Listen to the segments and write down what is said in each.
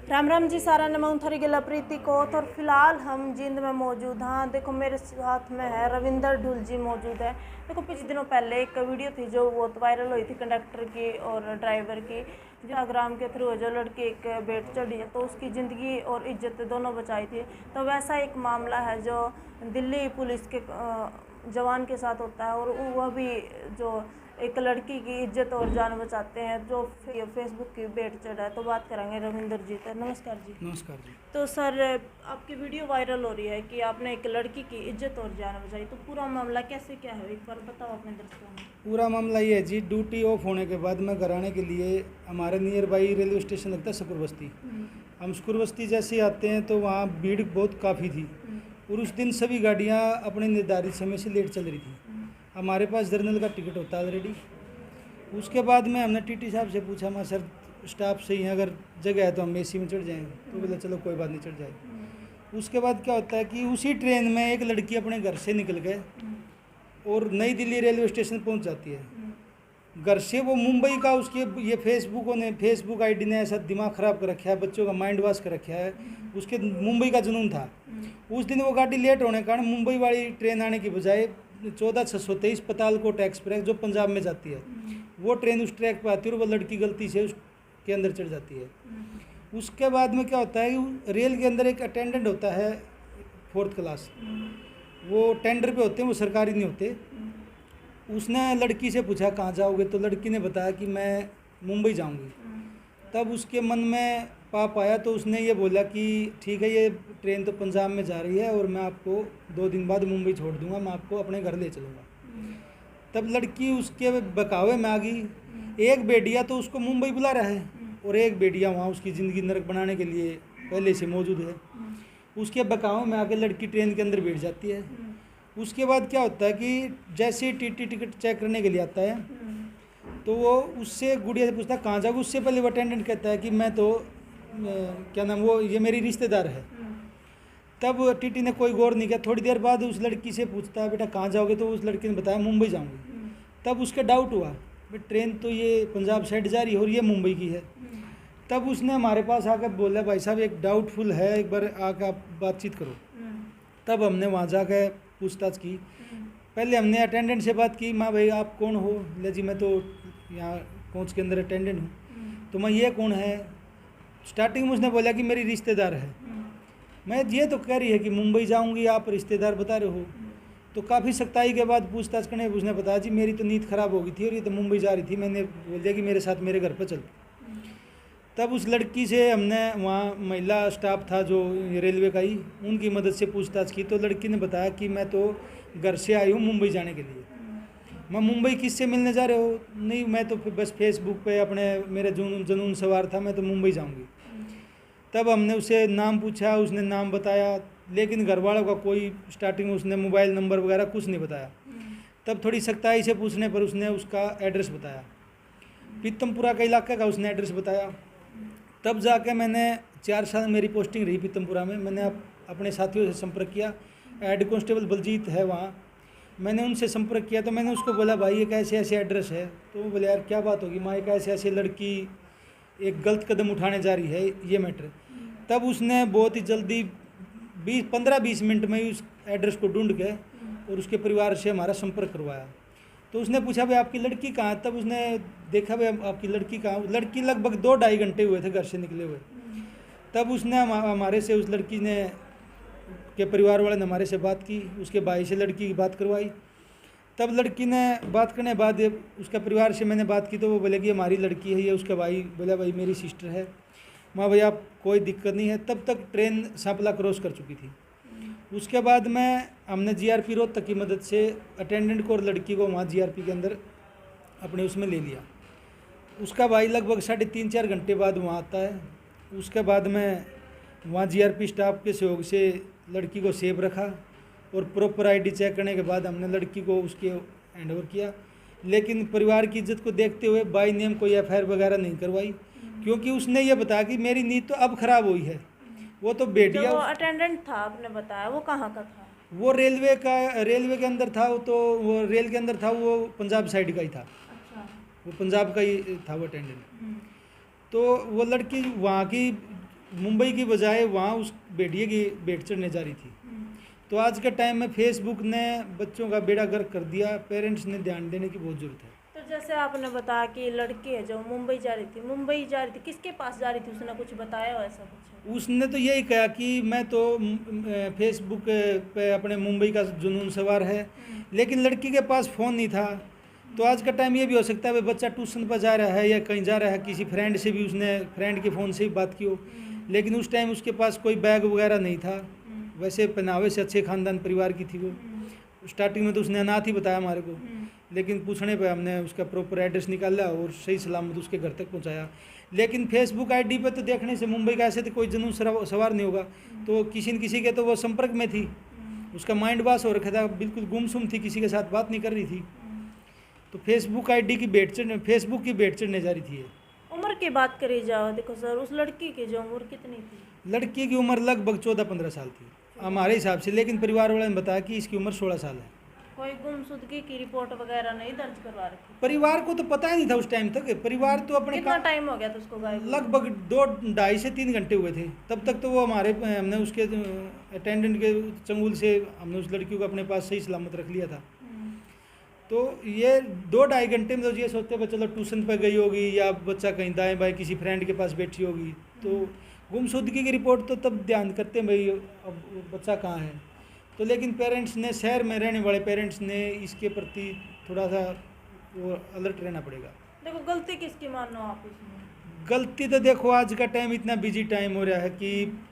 राम राम जी सारा ने मैं थारी गिला प्रीति कोत और फिलहाल हम जींद में मौजूद। हाँ देखो मेरे साथ में है रविंदर ढुल जी मौजूद है। देखो कुछ दिनों पहले एक वीडियो थी जो बहुत वायरल हुई थी कंडक्टर की और ड्राइवर की, इंस्टाग्राम के थ्रू जो लड़की एक बेट चढ़ी है तो उसकी ज़िंदगी और इज्जत दोनों बचाई थी। तो वैसा एक मामला है जो दिल्ली पुलिस के जवान के साथ होता है और वह भी जो एक लड़की की इज्जत और जान बचाते हैं जो फेसबुक की बेट चढ़ा है। तो बात करेंगे रविंदर जी से। नमस्कार जी। नमस्कार जी। तो सर आपकी वीडियो वायरल हो रही है कि आपने एक लड़की की इज्जत और जान बचाई, तो पूरा मामला कैसे क्या है एक बार बताओ अपने दर्शकों में। पूरा मामला ये है जी, ड्यूटी ऑफ होने के बाद मैं घर आने के लिए हमारे नियर बाई रेलवे स्टेशन लगता है शकुर बस्ती। हम शकुर बस्ती जैसे ही आते हैं तो वहाँ भीड़ बहुत काफ़ी थी और उस दिन सभी गाड़ियाँ अपने निर्धारित समय से लेट चल रही थी। हमारे पास जर्नल का टिकट होता है ऑलरेडी। उसके बाद में हमने टीटी साहब से पूछा, मैं सर स्टाफ से ही अगर जगह है तो हम एसी में चढ़ जाएँ, तो बोले चलो कोई बात नहीं चढ़ जाए। उसके बाद क्या होता है कि उसी ट्रेन में एक लड़की अपने घर से निकल गए और नई दिल्ली रेलवे स्टेशन पहुंच जाती है। घर से वो मुंबई का उसके ये फेसबुक आईडी ने ऐसा दिमाग ख़राब कर रखा है, बच्चों का माइंड वॉश कर रखा है। उसके मुंबई का जुनून था। उस दिन वो गाड़ी लेट होने के कारण मुंबई वाली ट्रेन आने की बजाय 14,623 पतालकोट एक्सप्रेस जो पंजाब में जाती है वो ट्रेन उस ट्रैक पर आती है और वो लड़की गलती से उसके अंदर चढ़ जाती है। उसके बाद में क्या होता है कि रेल के अंदर एक अटेंडेंट होता है 4th क्लास, वो टेंडर पे होते हैं, वो सरकारी नहीं होते। उसने लड़की से पूछा कहाँ जाओगे, तो लड़की ने बताया कि मैं मुंबई जाऊंगी। तब उसके मन में पाप आया तो उसने ये बोला कि ठीक है, ये ट्रेन तो पंजाब में जा रही है और मैं आपको 2 दिन बाद मुंबई छोड़ दूंगा, मैं आपको अपने घर ले चलूँगा। तब लड़की उसके बकावे में आ गई। एक बेटिया तो उसको मुंबई बुला रहा है और एक बेटिया वहाँ उसकी ज़िंदगी नरक बनाने के लिए पहले से मौजूद है। उसके बकावे में आके लड़की ट्रेन के अंदर बैठ जाती है। उसके बाद क्या होता है कि जैसे ही टीटी टिकट चेक करने के लिए आता है तो वो उससे गुड़िया से पूछता है कहाँ जाओगे। उससे पहले वो अटेंडेंट कहता है कि मैं तो क्या नाम वो ये मेरी रिश्तेदार है। तब टीटी ने कोई गौर नहीं किया। थोड़ी देर बाद उस लड़की से पूछता है बेटा कहाँ जाओगे, तो उस लड़की ने बताया मुंबई जाऊँगी। तब उसके डाउट हुआ भाई ट्रेन तो ये पंजाब साइड जा रही है और ये मुंबई की है। तब उसने हमारे पास आकर बोला भाई साहब एक डाउटफुल है, एक बार आकर आप बातचीत करो। तब हमने वहाँ जाकर पूछताछ की। पहले हमने अटेंडेंट से बात की, माँ भाई आप कौन हो। ले जी मैं तो यहाँ कोच के अंदर अटेंडेंट हूँ। तो मैं ये कौन है। स्टार्टिंग में उसने बोला कि मेरी रिश्तेदार है। मैं ये तो कह रही है कि मुंबई जाऊँगी, आप रिश्तेदार बता रहे हो। तो काफ़ी सख्ताई के बाद पूछताछ करने उसने बताया जी मेरी तो नींद ख़राब हो गई थी और ये तो मुंबई जा रही थी, मैंने बोल दिया कि मेरे साथ मेरे घर पर चल। तब उस लड़की से हमने वहाँ महिला स्टाफ था जो रेलवे का ही, उनकी मदद से पूछताछ की। तो लड़की ने बताया कि मैं तो घर से आई हूँ मुंबई जाने के लिए। मैं मुंबई किससे मिलने जा रहे हो। नहीं मैं तो बस फेसबुक पे अपने मेरा जुनून सवार था, मैं तो मुंबई जाऊँगी। तब हमने उसे नाम पूछा, उसने नाम बताया, लेकिन घर वालों का कोई स्टार्टिंग में उसने मोबाइल नंबर वगैरह कुछ नहीं बताया। तब थोड़ी सख्ताई से पूछने पर उसने उसका एड्रेस बताया, पीतमपुरा का इलाके का उसने एड्रेस बताया। तब जाके मैंने 4 साल मेरी पोस्टिंग रही पीतमपुरा में। मैंने अपने साथियों से संपर्क किया, हेड कांस्टेबल बलजीत है वहाँ, मैंने उनसे संपर्क किया। तो मैंने उसको बोला भाई एक ऐसे ऐसे एड्रेस है। तो वो बोले यार क्या बात होगी माँ, एक ऐसे ऐसे लड़की एक गलत कदम उठाने जा रही है, ये मैटर। तब उसने बहुत ही जल्दी 15-20 मिनट में ही उस एड्रेस को ढूंढ के और उसके परिवार से हमारा संपर्क करवाया। तो उसने पूछा भाई आपकी लड़की कहाँ है। तब उसने देखा भाई आपकी लड़की कहाँ। लड़की लगभग 2-2.5 घंटे हुए थे घर से निकले हुए। तब उसने हमारे से उस लड़की ने के परिवार वाले ने हमारे से बात की, उसके भाई से लड़की की बात करवाई। तब लड़की ने बात करने के बाद उसके परिवार से मैंने बात की तो वो बोले कि हमारी लड़की है, ये उसका भाई बोला भाई मेरी सिस्टर है। माँ भैया आप कोई दिक्कत नहीं है। तब तक ट्रेन सांपला क्रॉस कर चुकी थी। उसके बाद में हमने जीआरपी रोहतक की मदद से अटेंडेंट को और लड़की को वहाँ जीआरपी के अंदर अपने उसमें ले लिया। उसका भाई लगभग 3.5-4 घंटे बाद वहाँ आता है। उसके बाद में वहाँ जीआरपी स्टाफ के सहयोग से लड़की को सेफ रखा और प्रॉपर आईडी चेक करने के बाद हमने लड़की को उसके हैंड ओवर किया। लेकिन परिवार की इज्जत को देखते हुए बाई नेम कोई एफआईआर वगैरह नहीं करवाई, क्योंकि उसने ये बताया कि मेरी नींद तो अब ख़राब हुई है। वो तो बेटिया वो अटेंडेंट था आपने बताया, वो कहाँ का था। वो रेलवे के अंदर था। वो तो वो रेल के अंदर था, वो पंजाब साइड का ही था। अच्छा। वो पंजाब का ही था वो अटेंडेंट। तो वो लड़की वहाँ की मुंबई की बजाय वहाँ उस बेटिए की भेंट चढ़ने जा रही थी। तो आज के टाइम में फेसबुक ने बच्चों का बेड़ा गर्क कर दिया, पेरेंट्स ने ध्यान देने की बहुत ज़रूरत है। तो जैसे आपने बताया कि लड़की है जो मुंबई जा रही थी, किसके पास जा रही थी, उसने कुछ बताया हो ऐसा कुछ? उसने तो यही कहा कि मैं तो फेसबुक पे अपने मुंबई का जुनून सवार है, लेकिन लड़की के पास फ़ोन नहीं था। तो आज का टाइम ये भी हो सकता है भाई बच्चा ट्यूशन पर जा रहा है या कहीं जा रहा है, किसी फ्रेंड से भी उसने फ्रेंड के फ़ोन से भी बात की हो, लेकिन उस टाइम उसके पास कोई बैग वगैरह नहीं था। वैसे पहनावे से अच्छे ख़ानदान परिवार की थी वो। स्टार्टिंग में तो उसने अनाथ ही बताया हमारे को, लेकिन पूछने पे हमने उसका प्रॉपर एड्रेस निकाला और सही सलामत उसके घर तक पहुंचाया। लेकिन फेसबुक आईडी पे तो देखने से मुंबई का ऐसे तो कोई जुनून सवार नहीं होगा, तो किसी न किसी के तो वो संपर्क में थी, उसका माइंड वॉश हो रखा था, बिल्कुल गुमसुम थी, किसी के साथ बात नहीं कर रही थी। तो फेसबुक की भेंट चढ़ने जा रही थी। उम्र की बात करी जाओ, देखो सर उस लड़की की जो उम्र कितनी थी? लड़की की उम्र लगभग 14-15 साल थी हमारे हिसाब से, लेकिन परिवार वालों ने बताया कि इसकी उम्र 16 साल है। कोई गुमशुदगी की रिपोर्ट वगैरह नहीं दर्ज करवा रखी? परिवार को तो पता ही नहीं था उस टाइम तक। परिवार तो अपने कितना टाइम हो गया था उसको गायब? लगभग 2-2.5 से 3 घंटे हुए थे। तब तक तो वो हमने उसके अटेंडेंट के चंगुल से हमने उस लड़की को अपने पास सही सलामत रख लिया था। तो ये 2-2.5 घंटे में तो ये सोचते हैं चलो ट्यूशन पर गई होगी या बच्चा कहीं दाएं बाएं किसी फ्रेंड के पास बैठी होगी। तो गुमशुदगी की रिपोर्ट तो तब ध्यान करते हैं भाई अब बच्चा कहाँ है। तो लेकिन पेरेंट्स ने, शहर में रहने वाले पेरेंट्स ने इसके प्रति थोड़ा सा वो अलर्ट रहना पड़ेगा। देखो गलती किसकी मानो आप इसमें? गलती तो देखो आज का टाइम इतना बिजी टाइम हो रहा है कि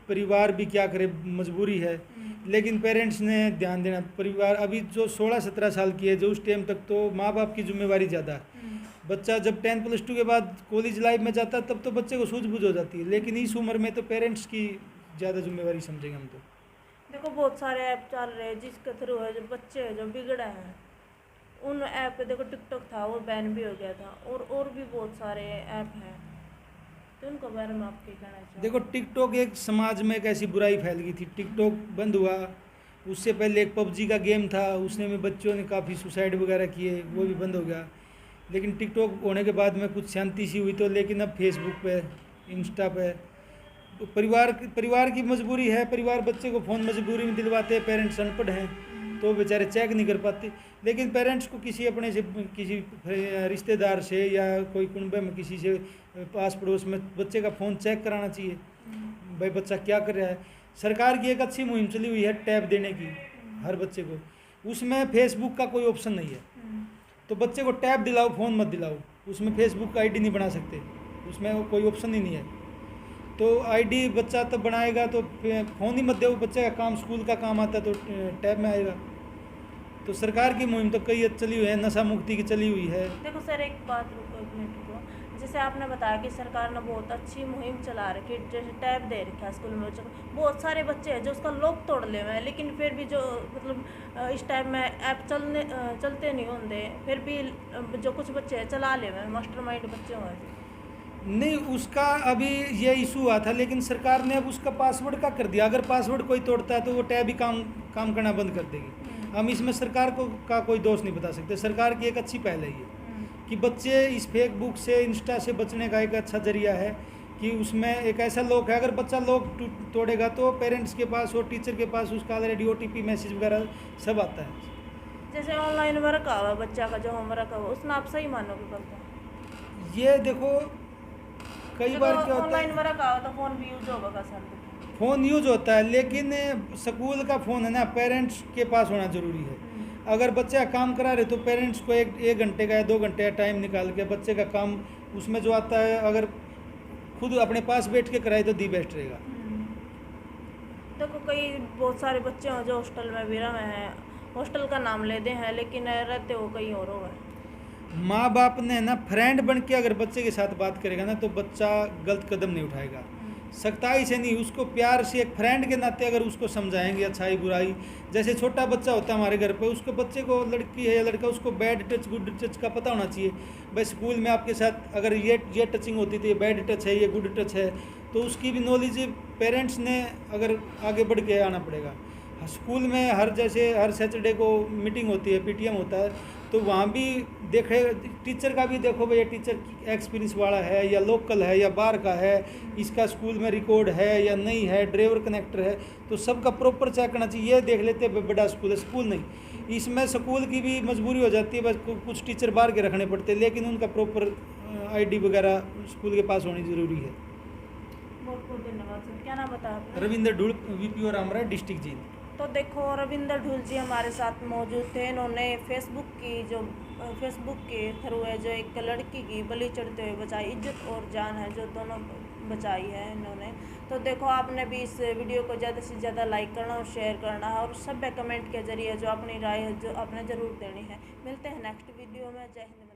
परिवार भी क्या करे, मजबूरी है, लेकिन पेरेंट्स ने ध्यान देना। परिवार अभी जो 16-17 साल की है, जो उस टाइम तक तो माँ बाप की जिम्मेवारी ज़्यादा है। बच्चा जब 10+2 के बाद कॉलेज लाइफ में जाता है तब तो बच्चे को सूझबूझ हो जाती है, लेकिन इस उम्र में तो पेरेंट्स की ज़्यादा जिम्मेवारी समझेंगे हम तो। देखो बहुत सारे ऐप चल रहे हैं जिसके थ्रू है जो बच्चे हैं जो बिगड़े हैं, उन ऐप पे देखो टिकटॉक था वो बैन भी हो गया था, और भी बहुत सारे ऐप हैं, तो उनके बारे में आप क्या कहना चाहिए? देखो टिकटॉक एक समाज में एक ऐसी बुराई फैल गई थी। टिकटॉक बंद हुआ, उससे पहले एक पबजी का गेम था, उसने में बच्चों ने काफ़ी सुसाइड वगैरह किए, वो भी बंद हो गया। लेकिन टिकटॉक होने के बाद में कुछ शांति सी हुई। तो लेकिन अब फेसबुक पे, इंस्टा पे परिवार की मजबूरी है, परिवार बच्चे को फ़ोन मजबूरी में दिलवाते हैं। पेरेंट्स अनपढ़ हैं तो बेचारे चेक नहीं कर पाते, लेकिन पेरेंट्स को किसी अपने से, किसी रिश्तेदार से या कोई कुनबे में किसी से पास पड़ोस में बच्चे का फ़ोन चेक कराना चाहिए, भाई बच्चा क्या कर रहा है। सरकार की एक अच्छी मुहिम चली हुई है टैब देने की हर बच्चे को, उसमें फेसबुक का कोई ऑप्शन नहीं है। तो बच्चे को टैब दिलाओ, फ़ोन मत दिलाओ। उसमें फेसबुक का आईडी नहीं बना सकते, उसमें कोई ऑप्शन ही नहीं है। तो आईडी बच्चा तब बनाएगा तो फ़ोन ही मत दो, बच्चे का काम स्कूल का काम आता है तो टैब में आएगा। तो सरकार की मुहिम तो कई चली हुई है, नशा मुक्ति की चली हुई है। देखो सर एक बात रुको, एक मिनट रुको। जैसे आपने बताया कि सरकार ने बहुत अच्छी मुहिम चला रखी, जैसे टैब दे रखा है स्कूल में बच्चों को। बहुत सारे बच्चे हैं जो उसका लॉक तोड़ ले हुए हैं, लेकिन फिर भी जो मतलब इस टाइम में ऐप चलते नहीं होंगे, फिर भी जो कुछ बच्चे चला ले हुए हैं, मास्टरमाइंड बच्चे हुए हैं। नहीं, उसका अभी ये इशू हुआ था, लेकिन सरकार ने अब उसका पासवर्ड का कर दिया। अगर पासवर्ड कोई तोड़ता है तो वो टैब ही काम करना बंद कर देगी। हम इसमें सरकार का कोई दोष नहीं बता सकते। सरकार की एक अच्छी पहल है ये कि बच्चे इस फेसबुक से, इंस्टा से बचने का एक अच्छा जरिया है कि उसमें एक ऐसा लॉक है, अगर बच्चा लॉक तोड़ेगा तो पेरेंट्स के पास और टीचर के पास उसका ऑलरेडी OTP मैसेज वगैरह सब आता है। जैसे ऑनलाइन वर्क हुआ बच्चा का, जो होमवर्क है उसमें आप सही मानोगे गलत? ये देखो कई बार क्या होता है, ऑनलाइन वर्क हुआ तो फ़ोन भी यूज होगा सर? फ़ोन यूज होता है, लेकिन स्कूल का फ़ोन है ना, पेरेंट्स के पास होना ज़रूरी है। अगर बच्चा काम करा रहे तो पेरेंट्स को एक घंटे का या 2 घंटे का टाइम निकाल के बच्चे का काम उसमें जो आता है अगर खुद अपने पास बैठ के कराए तो दी बेस्ट रहेगा। देखो कई बहुत सारे बच्चे हैं जो हॉस्टल में भी रहे हैं, हॉस्टल का नाम लेते हैं लेकिन रहते हो कहीं और हो। माँ बाप ने ना फ्रेंड बन के अगर बच्चे के साथ बात करेगा ना तो बच्चा गलत कदम नहीं उठाएगा, सख्ताई से नहीं, उसको प्यार से एक फ्रेंड के नाते अगर उसको समझाएंगे अच्छाई बुराई। जैसे छोटा बच्चा होता है हमारे घर पे, उसको बच्चे को, लड़की है या लड़का, उसको बैड टच गुड टच का पता होना चाहिए। भाई स्कूल में आपके साथ अगर ये टचिंग होती थी, ये बैड टच है, ये गुड टच है, तो उसकी भी नॉलेज पेरेंट्स ने अगर आगे बढ़ के आना पड़ेगा। स्कूल में हर सैटरडे को मीटिंग होती है, पीटीएम होता है, तो वहाँ भी देखे टीचर का भी देखो भाई, ये टीचर एक्सपीरियंस वाला है या लोकल है या बाहर का है, इसका स्कूल में रिकॉर्ड है या नहीं है, ड्राइवर कनेक्टर है, तो सबका प्रॉपर चेक करना चाहिए। ये देख लेते हैं बड़ा स्कूल है, स्कूल नहीं। इसमें स्कूल की भी मजबूरी हो जाती है, बस कुछ टीचर बाहर के रखने पड़ते हैं, लेकिन उनका प्रॉपर आईडी वगैरह स्कूल के पास होनी ज़रूरी है। बहुत बहुत धन्यवाद सर। क्या नाम बताया आपने? Ravindra Dhull, VPO Ramrai, district Jind. तो देखो रविंद्र ढूल जी हमारे साथ मौजूद थे। इन्होंने फेसबुक के थ्रू है जो एक लड़की की बलि चढ़ते हुए बचाई, इज्जत और जान है जो दोनों बचाई है इन्होंने। तो देखो आपने भी इस वीडियो को ज़्यादा से ज़्यादा लाइक करना और शेयर करना है, और सभ्य कमेंट के जरिए जो अपनी राय है जो आपने ज़रूर देनी है। मिलते हैं नेक्स्ट वीडियो में। जय हिंद।